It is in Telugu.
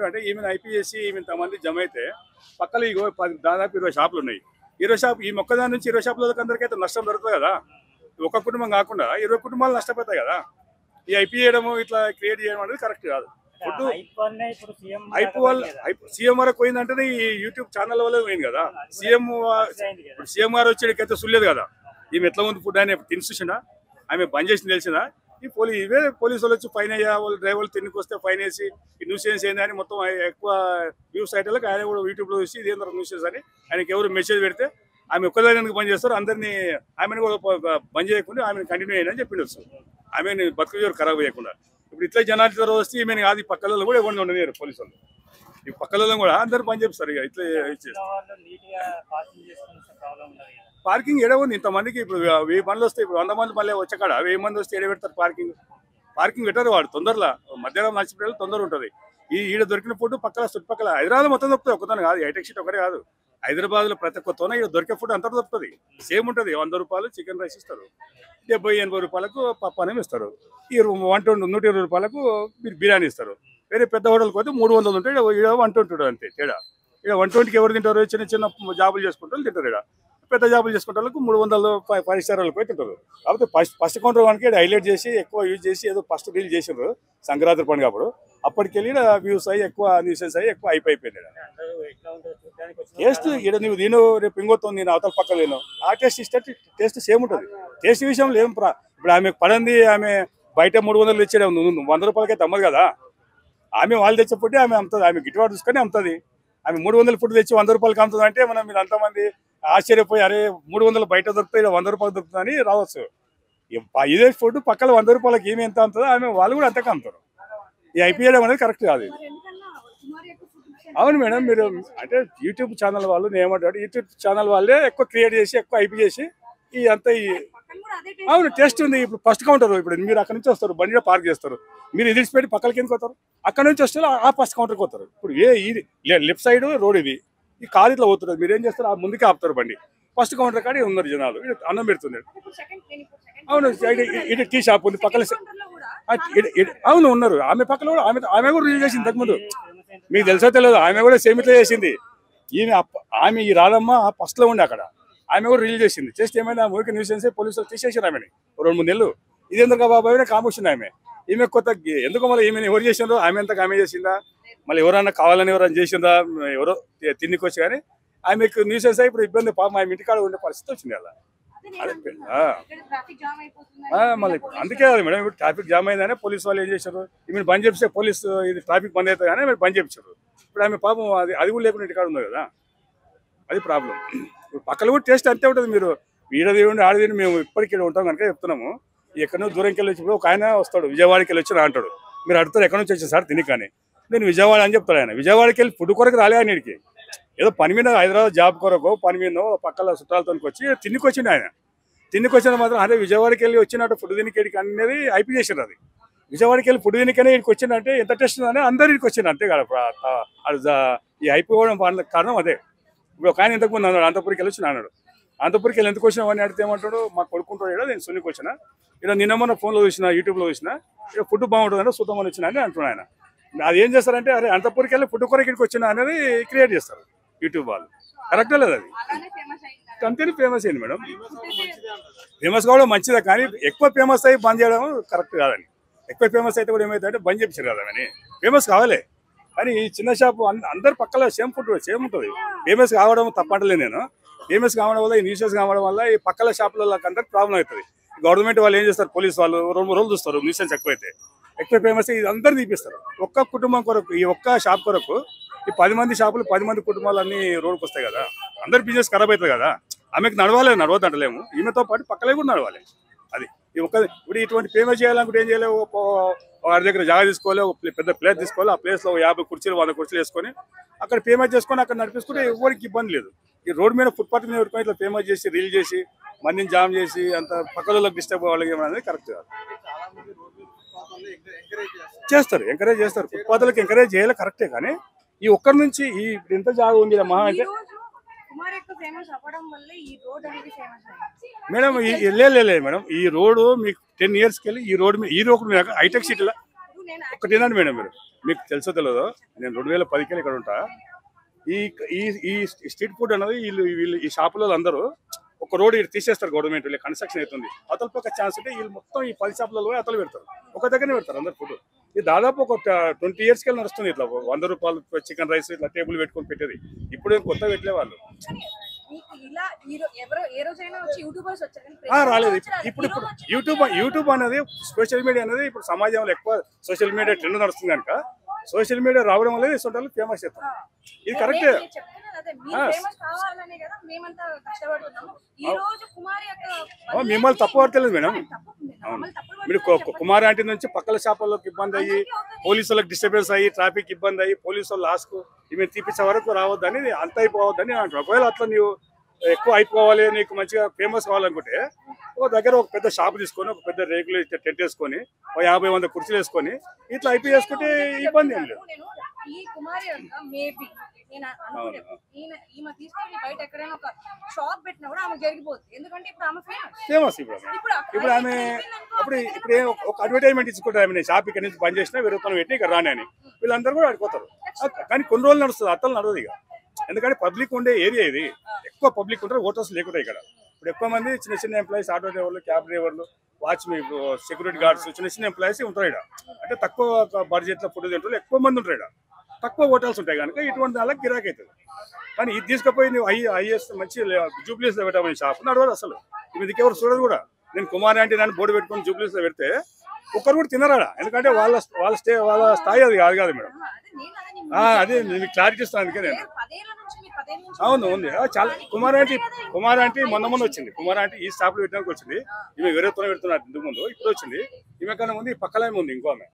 ఏమంటారు అంటే ఈమెను ఐపీ చేసి ఈమె ఇంతమంది జమ అయితే పక్కన ఇగో దాదాపు 20 షాపులు ఉన్నాయి. 20 షాప్ ఈ మొక్కదాని నుంచి 20 షాపులకు అందరికైతే నష్టం జరుగుతుంది కదా. ఒక కుటుంబం కాకుండా 20 కుటుంబాలు నష్టపోతాయి కదా. ఈ ఐపీ చేయడము ఇట్లా క్రియేట్ చేయడం అనేది కరెక్ట్ కాదు. ఫుడ్ ఐపీ వల్ల సీఎం వరకు పోయిందంటేనే ఈ యూట్యూబ్ ఛానల్ వల్ల పోయింది కదా. సీఎం గారు వచ్చేటికైతే సుల్లేదు కదా. ఈమె ఎట్లా ఉంది ఫుడ్ అని తినిసినా ఆమె బంద్ చేసి తెలిసిందా. ఇవే పోలీసు వాళ్ళు వచ్చి ఫైన్ అయ్యా వాళ్ళు డ్రైవర్లు తిన్నికి వస్తే ఫైన్ వేసి ఈ న్యూసెన్స్ ఏంది అని మొత్తం ఎక్కువ వ్యూస్ సైట్లకు ఆయన కూడా యూట్యూబ్లో చూసి ఇదేంద్ర న్యూసెన్స్ అని ఆయనకి ఎవరు మెసేజ్ పెడితే ఆమె ఒక్కదానికి బంద్ చేస్తారు. అందరినీ ఆమెను కూడా బంద్ చేయకుండా ఆమెను కంటిన్యూ అయ్యని చెప్పి వస్తారు. ఆమెను బతుకు ఖరాబ్ చేయకుండా. ఇప్పుడు ఇట్లా జనాలు వస్తే ఈమెను కాదు ఈ పక్కలలో కూడా ఎవరిని ఉండలేరు పోలీసు వాళ్ళు. ఈ పక్కలలో కూడా అందరు బంద్ చేస్తారు. ఇక ఇట్లా పార్కింగ్ ఏడ ఉంది ఇంతమందికి. ఇప్పుడు 1000 మంది వస్తే ఇప్పుడు 100 మంది మళ్ళీ వచ్చాక 1000 మంది వస్తే ఏడ పెడతారు పార్కింగ్ పెట్టారు. వాడు తొందరలో మధ్యాహ్నం నచ్చిపోయాలి తొందర ఉంటుంది. ఈడ దొరికిన ఫుడ్ పక్కల చుట్టుపక్కల హైదరాబాద్ మొత్తం దొరుకుతుంది. ఒకదాని కాదు హైటెక్ సిటీ ఒకటే కాదు. హైదరాబాద్ లో ప్రతి ఒక్క తోన ఇక్కడ దొరికే ఫుడ్ అంతా దొరుకుతుంది. సేమ్ ఉంటుంది. 100 రూపాయలు చికెన్ రైస్ ఇస్తారు, 70-80 రూపాయలకు పప్పు అన్నం ఇస్తారు, 120 రూపాయలకు బిర్యానీ ఇస్తారు. వేరే పెద్ద హోటల్కి పోతే 300 ఉంటాయి, ఇక్కడ 120 అంతే తేడా. ఇక్కడ 120కి ఎవరు తింటారు? చిన్న చిన్న జాబులు చేసుకుంటారు తింటారు. ఇక్కడ పెద్ద జాబులు చేసుకుంటే వాళ్ళకు 300 5 స్టార్ వాళ్ళకి పోయి తింటారు. కాకపోతే ఫస్ట్ కౌంటర్ వానికి హైలైట్ చేసి ఎక్కువ యూజ్ చేసి ఏదో ఫస్ట్ డీల్ చేసిండ్రు సంక్రాంతి పండుగ అప్పుడు. అప్పటికెళ్ళి వ్యూస్ అయ్యి ఎక్కువ న్యూసెన్స్ అయ్యి ఎక్కువ అయిపోయింది. టేస్ట్ ఇక్కడ నువ్వు దీని రేపు ఇంకోతో నేను అవతల పక్కన లేను ఆ టేస్ట్ ఇస్తే టేస్ట్ సేమ్ ఉంటుంది. టేస్ట్ విషయంలో ఏం ఇప్పుడు ఆమె పడింది ఆమె బయట 300 ఇచ్చేది 100 రూపాయలకైతే అమ్మదు కదా. ఆమె వాళ్ళు తెచ్చే ఫుడ్ ఆమె అమ్ముతుంది. ఆమె గిట్టుబాటు చూసుకొని అమ్ముతుంది. ఆమె 300 ఫుడ్ తెచ్చి 100 రూపాయలకి అమ్ముతుంది అంటే మనం మీరు అంతమంది ఆశ్చర్యపోయి అరే 300 బయట దొరుకుతాయి 100 రూపాయలు దొరుకుతుందని రావచ్చు. ఇదే ఫుడ్ పక్కన 100 రూపాయలకి ఏమి ఎంత అమ్ముతుందో ఆమె వాళ్ళు కూడా అంతగా అమ్ముతారు. ఈ ఐపీఎడం అనేది కరెక్ట్ కాదు. అవును మేడం, మీరు అంటే యూట్యూబ్ ఛానల్ వాళ్ళు ఏమంటారు యూట్యూబ్ ఛానల్ వాళ్ళే ఎక్కువ క్రియేట్ చేసి ఎక్కువ ఐపీ చేసి ఈ అంతా అవును టేస్ట్ ఉంది. ఇప్పుడు ఫస్ట్ కౌంటర్ ఇప్పుడు మీరు అక్కడ నుంచి వస్తారు, బండిలో పార్క్ చేస్తారు, మీరు ఇది పెట్టి పక్కలకి ఎందుకు వస్తారు? అక్కడ నుంచి వస్తారు ఆ ఫస్ట్ కౌంటర్కి వస్తారు. ఇప్పుడు ఇది లెఫ్ట్ సైడ్ రోడ్ ఇది, ఈ కారు ఇట్లా పోతున్నారు, మీరు ఏం చేస్తారు? ఆ ముందుకే ఆపుతారు బండి. ఫస్ట్ కౌంటర్ కాడ ఉన్నారు జనాలు, అన్నం పెడుతున్నారు. అవును ఇటు టీ షాప్ ఉంది పక్కన. అవును ఉన్నారు. ఆమె పక్కన కూడా ఆమె కూడా రిలీజ్ చేసింది ఇంతకుముందు. మీకు తెలుసో తెలియదు, ఆమె కూడా సేమ్ ఇట్లా చేసింది. ఆమె ఈ రాధమ్మ ఫస్ట్ లో ఉండే అక్కడ ఆమె కూడా రిలీజ్ చేసింది. చేస్తే ఏమైనా ఊరికి న్యూస్ చేసి పోలీసులు తీసేసారు ఆమెని 2-3 నెలలు. ఇది ఎందుకు బాబాయ్ కామొచ్చింది ఆమె. ఈమె కొత్త ఎందుకు మళ్ళీ ఈమెను ఎవరు చేసిండ్రో ఆమె అంతకు ఆమె చేసిందా, మళ్ళీ ఎవరన్నా కావాలని ఎవరైనా చేసిందా, ఎవరో తిన్నికి వచ్చి కానీ ఆమెకు న్యూస్ చేస్తే ఇప్పుడు ఇబ్బంది. పాపం ఆమె ఇంటికాడ ఉండే పరిస్థితి వచ్చింది అలా. మళ్ళీ అందుకే కదా మేడం ఇప్పుడు ట్రాఫిక్ జామ్ అయిందని పోలీసు వాళ్ళు ఏం చేశారు, ఈమెను బంద్ చేపిస్తే పోలీసు ఇది ట్రాఫిక్ బంద్ అవుతుంది కానీ బంద్ చేపించారు. ఇప్పుడు ఆమె పాపం అది కూడా లేకుండా ఇంటికాడ ఉంది కదా, అది ప్రాబ్లం. ఇప్పుడు పక్కన కూడా టేస్ట్ అంతే ఉంటుంది. మీరు వీడదేవుండి ఆడదేవి మేము ఇప్పటికీ ఉంటాం కనుక చెప్తున్నాము. ఎక్కడో దూరంకి వెళ్ళి వచ్చినప్పుడు ఒక ఆయన వస్తాడు, విజయవాడకి వెళ్ళి వచ్చి అంటాడు. మీరు అడుగుతారు ఎక్కడి నుంచి వచ్చారు సార్ తిని, కానీ నేను విజయవాడ అని చెప్తాడు. ఆయన విజయవాడకి వెళ్ళి ఫుడ్ కొరకు రాలే ఆయనకి, ఏదో పని మీద హైదరాబాద్ జాబ్ కొరకు పని మీద పక్కల చుట్టాలతో వచ్చి తిన్నికి వచ్చింది. ఆయన తిన్నికి వచ్చిన మాత్రం అదే విజయవాడకి వెళ్ళి వచ్చినట్టు ఫుడ్ తినికి అనేది ఐపీ చేసిండ్రు. అది విజయవాడకి వెళ్ళి ఫుడ్ తినికనే ఇక్కడికి వచ్చిందంటే ఎంత టేస్ట్ ఉందని అందరు ఇక్కడికి వచ్చింది అంతే కదా. ఈ ఐపీ పోవడం కారణం అదే. ఇప్పుడు ఒక ఆయన ఇంతకుముందు అన్నాడు అనంతపురికి వెళ్ళి వచ్చిన అన్నాడు. అనంతపురికి వెళ్ళి ఎందుకు వచ్చినా అని అడిగితే ఏమంటాడు, మా కొడుకుంటాడు నేను సున్నికి వచ్చిన, ఇక్కడ నిన్న మొన్న ఫోన్లో చూసిన యూట్యూబ్లో చూసిన ఇక్కడ ఫుడ్ బాగుంటుందంటే చూద్దామని వచ్చిన అని అంటున్నాడు ఆయన. అది ఏం చేస్తారంటే అరే అనంతపురికి వెళ్ళి ఫుడ్ కొరకు ఇక్కడికి వచ్చిన అనేది క్రియేట్ చేస్తారు యూట్యూబ్ వాళ్ళు. కరెక్టే లేదు అది, అంతేనే ఫేమస్ అయింది మేడం. ఫేమస్ కావడం మంచిదే కానీ ఎక్కువ ఫేమస్ అయ్యి బంద్ చేయడం కరెక్ట్ కాదని. ఎక్కువ ఫేమస్ అయితే కూడా ఏమైతే బంద్ చేయించారు కదా అని. ఫేమస్ కావాలి కానీ ఈ చిన్న షాపు అందరు పక్కల సేమ్ ఫుడ్ సేమ్ ఉంటుంది. ఫేమస్ కావడం తప్పంటలే నేను. ఫేమస్ కావడం వల్ల ఈ న్యూసెస్ కావడం వల్ల ఈ పక్కల షాపులకు అందరికి ప్రాబ్లం అవుతుంది. గవర్నమెంట్ వాళ్ళు ఏం చేస్తారు, పోలీసు వాళ్ళు 2-3 రోజులు చూస్తారు న్యూసెన్స్ ఎక్కువైతే. ఎక్కువ ఫేమస్ ఇది అందరు తీపిస్తారు. ఒక్క కుటుంబం కొరకు ఈ ఒక్క షాప్ కొరకు ఈ 10 మంది షాపులు 10 మంది కుటుంబాలు అన్ని రోడ్డుకు వస్తాయి కదా, అందరు బిజినెస్ ఖరాబ్ అవుతుంది కదా. ఆమెకు నడవద్దు అంటలేము, ఈమెతో పాటు పక్కలే కూడా నడవాలి. అది ఇప్పుడు ఇటువంటి ఫేమస్ చేయాలనుకుంటే ఏం చేయలేవు, వారి దగ్గర జాగా తీసుకోవాలి, పెద్ద ప్లేస్ తీసుకోవాలి, ఆ ప్లేస్లో 50 కుర్చీలు 100 కుర్చీలు వేసుకొని అక్కడ ఫేమస్ చేసుకొని అక్కడ నడిపించుకుంటే ఎవరికి ఇబ్బంది లేదు. ఈ రోడ్ మీద ఫుట్పాత్ మీద పెట్టుకొని ఇట్లా ఫేమస్ చేసి రీల్ చేసి మందిని జామ్ చేసి అంత పక్కలకు డిస్టర్బ్ అవ్వాలి అనేది కరెక్ట్ కాదు. ఎంకరేజ్ చేస్తారు ఫుట్పాత్లకు ఎంకరేజ్ చేయాలి కరెక్టే, కానీ ఈ ఒక్కరి నుంచి ఈ ఎంత జాగా ఉంది మహా అంటే మేడం లేదు మేడం. ఈ రోడ్డు మీకు 10 yearsకి వెళ్ళి ఈ రోడ్ మీద హైటెక్ సిటీలో ఒకటి ఏంటంటే మేడం, మీరు మీకు తెలుసో తెలియదో, నేను 2010 ఇక్కడ ఉంటా. ఈ ఈ ఈ స్ట్రీట్ ఫుడ్ అనేది వీళ్ళు ఈ షాపులలో అందరూ ఒక రోడ్ ఇటు తీసేస్తారు, గవర్నమెంట్ కన్స్ట్రక్షన్ అవుతుంది, అతల పక్క ఛాన్స్ ఉంటే వీళ్ళు మొత్తం ఈ 10 షాపులలో అతలు పెడతారు, ఒక దగ్గరనే పెడతారు అందరు ఫుడ్. ఇది దాదాపు ఒక 20 years కి నడుస్తుంది. ఇట్లా 100 రూపాయలు చికెన్ రైస్ ఇట్లా టేబుల్ పెట్టుకొని పెట్టేది. ఇప్పుడు ఏం కొత్త పెట్టలే వాళ్ళు, రాలేదు. ఇప్పుడు యూట్యూబ్ అనేది, సోషల్ మీడియా అనేది ఇప్పుడు సమాజంలో ఎక్కువ సోషల్ మీడియా ట్రెండ్ నడుస్తుంది కనుక సోషల్ మీడియా రావడం వల్ల ఇటువంటి ఫేమస్ అవుతాం. ఇది కరెక్టే. మిమ్మల్ని తప్పు పడతలేదు మేడం. అవును, మీరు కుమారి ఆంటీ నుంచి పక్కల షాపుల్లోకి ఇబ్బంది అయ్యి, పోలీసులకు డిస్టర్బెన్స్ అయ్యి, ట్రాఫిక్ ఇబ్బంది అయ్యి, పోలీసు వాళ్ళు లాస్ట్కు ఇవి తీపించే వరకు రావద్దని, అంత అయిపోవద్దని అంటారు. ఒకవేళ అట్లా నీవు ఎక్కువ అయిపోవాలి, నీకు మంచిగా ఫేమస్ కావాలనుకుంటే ఒక దగ్గర ఒక పెద్ద షాప్ తీసుకొని, ఒక పెద్ద రేకులు టెంట్ వేసుకొని, 50-100 కుర్చీలు వేసుకొని ఇట్లా అయిపోయి చేసుకుంటే ఇబ్బంది ఏం లేదు. ఫేమస్ ఇప్పుడు ఆమె ఇప్పుడు ఒక అడ్వర్టైజ్మెంట్ ఇచ్చుకుంటారు, ఆమె షాప్ ఇక్కడ నుంచి బంద్ చేసినా 1000 రూపాయలు పెట్టి ఇక్కడ రాని అని, వీళ్ళందరూ కూడా ఆడిపోతారు. కానీ కొన్ని రోజులు నడుస్తుంది, అత్తలు నడవదు ఇక. ఎందుకంటే పబ్లిక్ ఉండే ఏరియా ఇది, ఎక్కువ పబ్లిక్ ఉంటారు, హోటల్స్ లేకుండా ఇక్కడ. ఇప్పుడు ఎక్కువ మంది చిన్న చిన్న ఎంప్లాయీస్, ఆటో డ్రైవర్లు, క్యాబ్ డ్రైవర్లు, వాచ్మెన్, సెక్యూరిటీ గార్డ్స్, చిన్న చిన్న ఎంప్లాయీస్ ఉంటారు ఇక్కడ. అంటే తక్కువ బడ్జెట్లో ఫుడ్ తింటారు, ఎక్కువ మంది ఉంటారు ఇక్కడ. తక్కువ హోటల్స్ ఉంటాయి కనుక ఇటువంటి వాళ్ళకి గిరాకీ అవుతుంది. కానీ ఇది తీసుకుపోయి నువ్వు హైయెస్ట్ మంచి జూబ్లీస్లో పెట్టామని షాప్ నడవదు అసలు. ఇది ఎవరు చూడదు కూడా. నేను కుమారి అంటే నన్ను బోర్డు పెట్టుకొని జూబ్లీస్లో పెడితే ఒక్కరు కూడా తినరాడా, ఎందుకంటే వాళ్ళ స్థాయి అది కాదు మేడం. అదే నేను క్లారిటీ ఇస్తాను, అందుకే నేను. అవును, ఉంది చాలా. కుమారి ఆంటీ మొన్న వచ్చింది. కుమారి ఆంటీ ఈ స్టాప్లో పెట్టడానికి వచ్చింది. ఈమె వేరే తోనే పెడుతున్నారు ఇంతకు ముందు, ఇప్పుడు వచ్చింది. ఈమె కన్నా ముందు ఈ పక్కల ఉంది ఇంకో ఆమె.